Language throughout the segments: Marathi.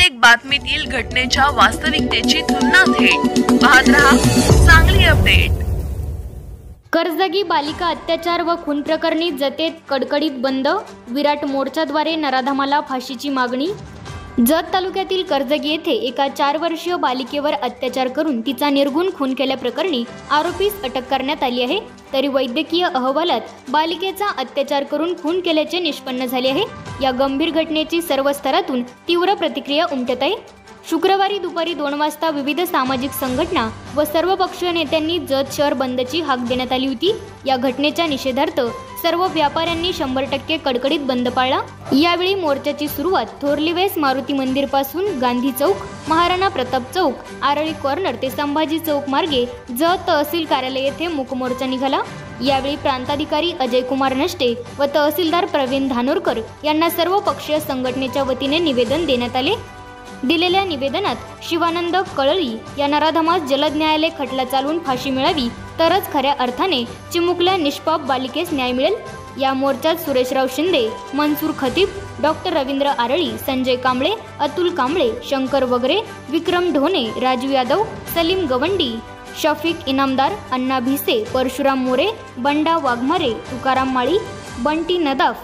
प्रत्येक बातमीतील घटनेच्या वास्तविकतेची तुलना थेट पाहत रहा सांगली अपडेट। कर्जगी बालिका अत्याचार व खून प्रकरणी जतेत कडकडीत बंद, विराट मोर्चाद्वारे नराधमाला फाशीची मागणी। जत तालुक्यातील कर्जगी येथे एका 4 वर्षीय बालिकेवर अत्याचार करून तिचा निर्घुण खून केल्याप्रकरणी आरोपीस अटक करण्यात आली आहे। तरी वैद्यकीय अहवालात बालिकेचा अत्याचार करून खून केल्याचे निष्पन्न झाले आहे। या गंभीर घटनेची सर्व स्तरातून तीव्र प्रतिक्रिया उमटत आहे। शुक्रवारी दुपारी 2 वाजता विविध सामाजिक संघटना व सर्वपक्षीय नेत्यांनी जत शहर बंदची हाक देण्यात आली होती। या घटनेच्या निषेधार्थ सर्व व्यापाऱ्यांनी 100% कडकडीत बंद पाळला। यावेळी मोर्चाची सुरुवात थोरलीवेस मारुती मंदिर पासून गांधी चौक, महाराणा प्रताप चौक, आरळी कॉर्नर ते संभाजी चौक मार्गे जत तहसील कार्यालय येथे मूक मोर्चा निघाला। यावेळी प्रांताधिकारी अजय कुमार नष्टे व तहसीलदार प्रवीण धानोरकर यांना सर्व पक्षीय संघटनेच्या वतीने निवेदन देण्यात आले। दिलेल्या निवेदनात शिवानंद कळळी या नराधमास जलद न्यायालय खटला चालवून फाशी मिळावी, तरच खऱ्या अर्थाने चिमुकल्या निष्पाप बालिकेस न्याय मिळेल। या मोर्चात सुरेशराव शिंदे, मनसूर खतीब, डॉक्टर रवींद्र आरळी, संजय कांबळे, अतुल कांबळे, शंकर वगरे, विक्रम ढोणे, राजू यादव, सलीम गवंडी, शफीक इनामदार, अण्णा भिसे, परशुराम मोरे, बंडा वाघमारे, तुकाराम माळी, बंटी नदाफ,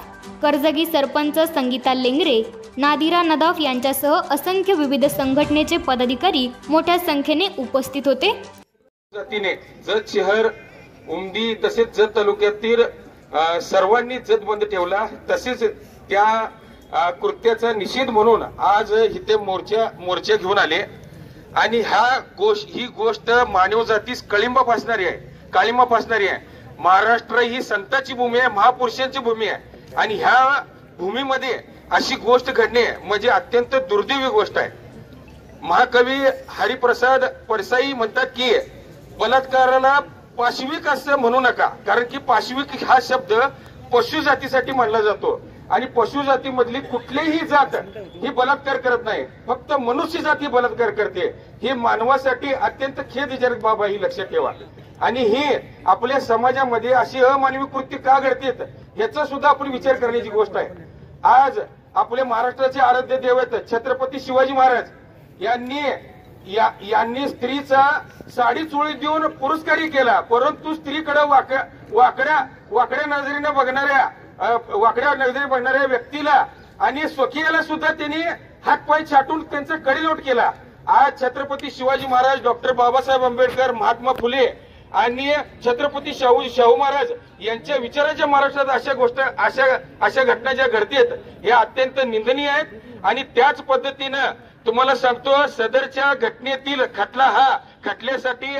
कर्जगी सरपंच संगीता लेंगरे, नादिरा नदाफ यांच्यासह असंख्य विविध संघटनेचे पदाधिकारी मोठ्या संख्येने उपस्थित होते। जातीने जत शहर, उमदी तसेच जत तालुक्यातील सर्वांनी जत बंद ठेवला। तसेच त्या कृत्याचा निषेध म्हणून आज इथे मोर्चा घेऊन आले आणि ही गोष्ट मानव जातीस काळिंबा फासणारी आहे। महाराष्ट्र ही संतांची भूमी आहे, महापुरुषांची भूमी आहे आणि ह्या भूमीमध्ये अशी गोष्ट घडणे म्हणजे अत्यंत दुर्दैवी गोष्ट आहे। महाकवी हरिप्रसाद परसाई म्हणतात की बलात्काराला पाशविक असं म्हणू नका, कारण की पाशविक हा शब्द पशु जातीसाठी म्हणला जातो आणि पशु जातीमधली कुठलीही जात ही बलात्कार करत नाही, फक्त मनुष्य जाती बलात्कार करते। ही मानवासाठी अत्यंत खेदजनक बाब आहे, ही लक्षात ठेवा। आणि ही आपल्या समाजामध्ये अशी अमानवी कृत्य का घडतात याचा सुद्धा आपण विचार करण्याची गोष्ट आहे। आज आपले महाराष्ट्राचे आराध्य दैवत छत्रपती शिवाजी महाराज यांनी स्त्रीचा साडी चोळी देऊन पुरस्कारही केला, परंतु स्त्रीकडे वाकड्या नजरेने बघणाऱ्या व्यक्तीला आणि स्वकीयाला सुद्धा त्यांनी हातपाय छाटून त्यांचा कडेलोट केला। आज छत्रपती शिवाजी महाराज, डॉक्टर बाबासाहेब आंबेडकर, महात्मा फुले आणि छत्रपती शाहू महाराज यांच्या विचाराच्या महाराष्ट्रात अशा घटना ज्या घडतात हे अत्यंत निंदनीय आहेत। आणि त्याच पद्धतीनं तुम्हाला सांगतो, सदरच्या घटनेतील खटल्यासाठी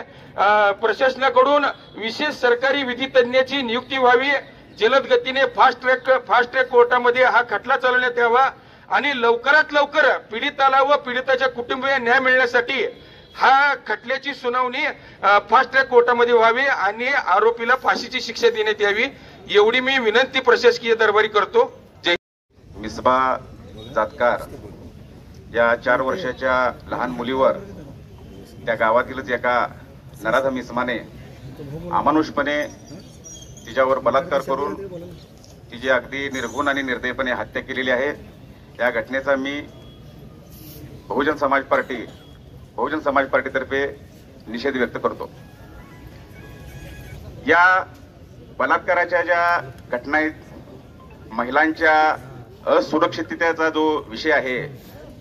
प्रशासनाकडून विशेष सरकारी विधी तज्ञाची नियुक्ती व्हावी, जलद गतीने फास्ट ट्रॅक कोर्टामध्ये हा खटला चालवण्यात यावा आणि लवकरात लवकर पीडिताला व पीडिताच्या कुटुंबियांना न्याय मिळण्यासाठी हा खटल्याची सुनावणी फास्ट ट्रॅक कोर्टामध्ये व्हावी आणि आरोपीला फाशीची शिक्षा देण्यात यावी, एवढी मी विनंती प्रशासकीय दरबारी करतो। जय मिसबा जातकार या 4 वर्षाच्या लहान मुलीवर त्या गावातीलच एका नराधम इसमाने अमानुषपणे तिच्यावर बलात्कार करून तिची अगदी निर्घुण आणि निर्दयपणे हत्या केलेली आहे। या घटनेचा मी बहुजन समाज पार्टीतर्फे निषेध व्यक्त करतो। या बलात्काराच्या ज्या घटना आहेत, महिलांच्या असुरक्षिततेचा जो विषय आहे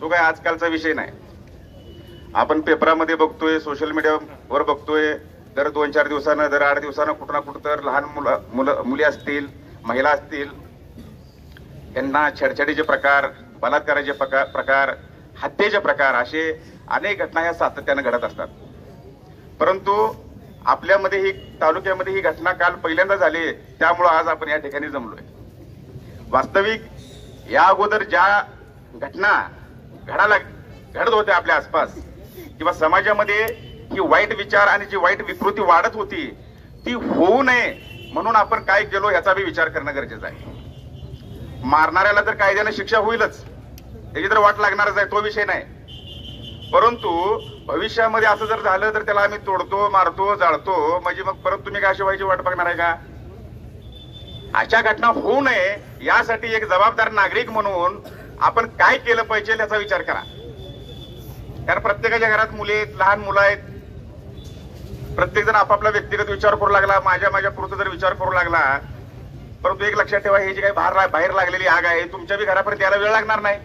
तो काय आजकालचा विषय नाही। आपण पेपरामध्ये बघतोय, सोशल मीडियावर बघतोय, दर 2-4 दिवसानं, दर 8 दिवसानं कुठं ना कुठं तर लहान मुली असतील, महिला असतील, यांना छेडछाडीचे प्रकार, बलात्काराचे प्रकार, हत्येचे प्रकार, असे अनेक घटना ह्या सातत्याने घडत असतात। परंतु आपल्यामध्ये ही तालुक्यामध्ये ही घटना काल पहिल्यांदा झाली, त्यामुळे आज आपण या ठिकाणी जमलोय। वास्तविक या अगोदर ज्या घटना घडत होत्या आपल्या आसपास किंवा समाजामध्ये, ही वाईट विचार आणि जी वाईट विकृती वाढत होती ती होऊ नये म्हणून आपण काय केलो याचा बी विचार करणं गरजेचं आहे। मारणाऱ्याला तर कायद्याने शिक्षा होईलच, त्याची तर वाट लागणारच आहे, तो विषय नाही। परंतु भविष्यामध्ये असं जर झालं तर त्याला आम्ही तोडतो, मारतो, जाळतो, म्हणजे मग परत तुम्ही काय अशी व्हायची वाट बघणार आहे का? अशा घटना होऊ नये यासाठी एक जबाबदार नागरिक म्हणून आपण काय केलं पाहिजे याचा विचार करा। कारण प्रत्येकाच्या घरात मुले आहेत, लहान मुलं आहेत. प्रत्येक जण आपापला व्यक्तिगत विचार करू लागला, माझ्या पुरता जर विचार करू लागला. परंतु एक लक्षात ठेवा, ही जी काही बाहेर लागलेली आग आहे तुमच्या बी घरापर्यंत यायला वेळ लागणार नाही.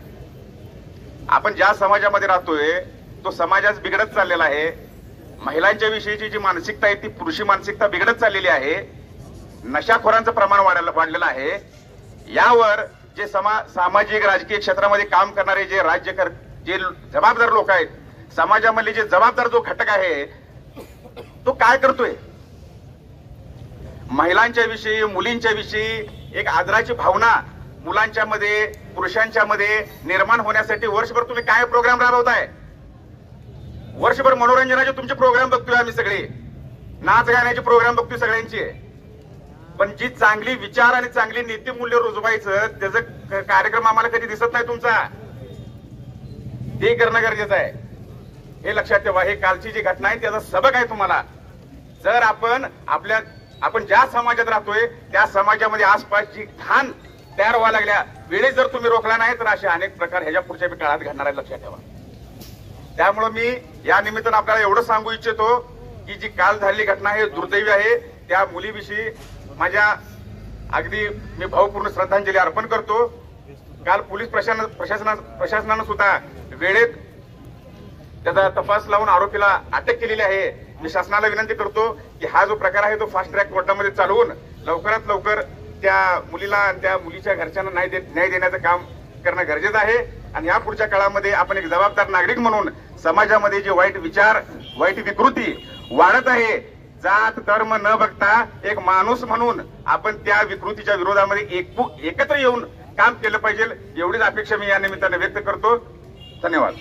आपण ज्या समाजामध्ये राहतोय तो समाजच बिघडत चाललेला आहे. महिलांच्या विषयीची जी मानसिकता आहे ती पुरुषी मानसिकता बिघडत चाललेली आहे. नशाखोरांचं प्रमाण वाढलेलं आहे. यावर जे सामाजिक राजकीय क्षेत्रामध्ये काम करणारे जे जबाबदार लोक आहेत, समाजामधले जे जबाबदार जो घटक आहे तो काय करतोय? महिलांच्या विषयी, मुलींच्या विषयी एक आदराची भावना मुलांच्या मध्ये, पुरुषांच्या मध्ये निर्माण होण्यासाठी वर्षभर तुम्ही काय प्रोग्राम राबवताय? वर्षभर मनोरंजनाचे तुमचे प्रोग्राम बघतोय आम्ही सगळे, नाच गाण्याचे प्रोग्राम बघतोय सगळ्यांचे. पण जी चांगली विचार आणि चांगली नीतिमूल्य रुजवायचं त्याचा कार्यक्रम आम्हाला कधी दिसत नाही तुमचा. ते करणं गरजेचं आहे. हे लक्षात ठेवा. हे कालची जी घटना आहे त्याचा सबक आहे तुम्हाला. जर आपण ज्या समाजात राहतोय त्या समाजामध्ये आसपासची घाण तयार व्हायला लागल्या वेळेस जर तुम्ही रोखला नाही तर असे अनेक प्रकार ह्याच्या पुढच्या काळात घडणार आहेत, लक्षात ठेवा. त्यामुळे मी या निमित्तानं आपल्याला एवढं सांगू इच्छितो की जी काल झालेली घटना आहे दुर्दैवी आहे. त्या मुलीविषयी माझ्या अगदी मी भावपूर्ण श्रद्धांजली अर्पण करतो. काल पोलीस प्रशासनानं सुद्धा वेळेत त्याचा तपास लावून आरोपीला अटक केलेली आहे. मी शासनाला विनंती करतो की हा जो प्रकार आहे तो फास्ट ट्रॅक कोर्टामध्ये चालवून लवकरात लवकर त्या मुलीला आणि त्या मुलीच्या घरच्यांना न्याय देण्याचं काम करणं गरजेचं आहे. आणि या पुढच्या काळामध्ये आपण एक जबाबदार नागरिक म्हणून समाजामध्ये जे वाईट विचार, वाईट विकृती वाढत आहे, जात धर्म न बघता एक माणूस म्हणून आपण त्या विकृतीच्या विरोधामध्ये एकत्र येऊन काम केलं पाहिजे, एवढीच अपेक्षा मी या निमित्ताने व्यक्त करतो. धन्यवाद.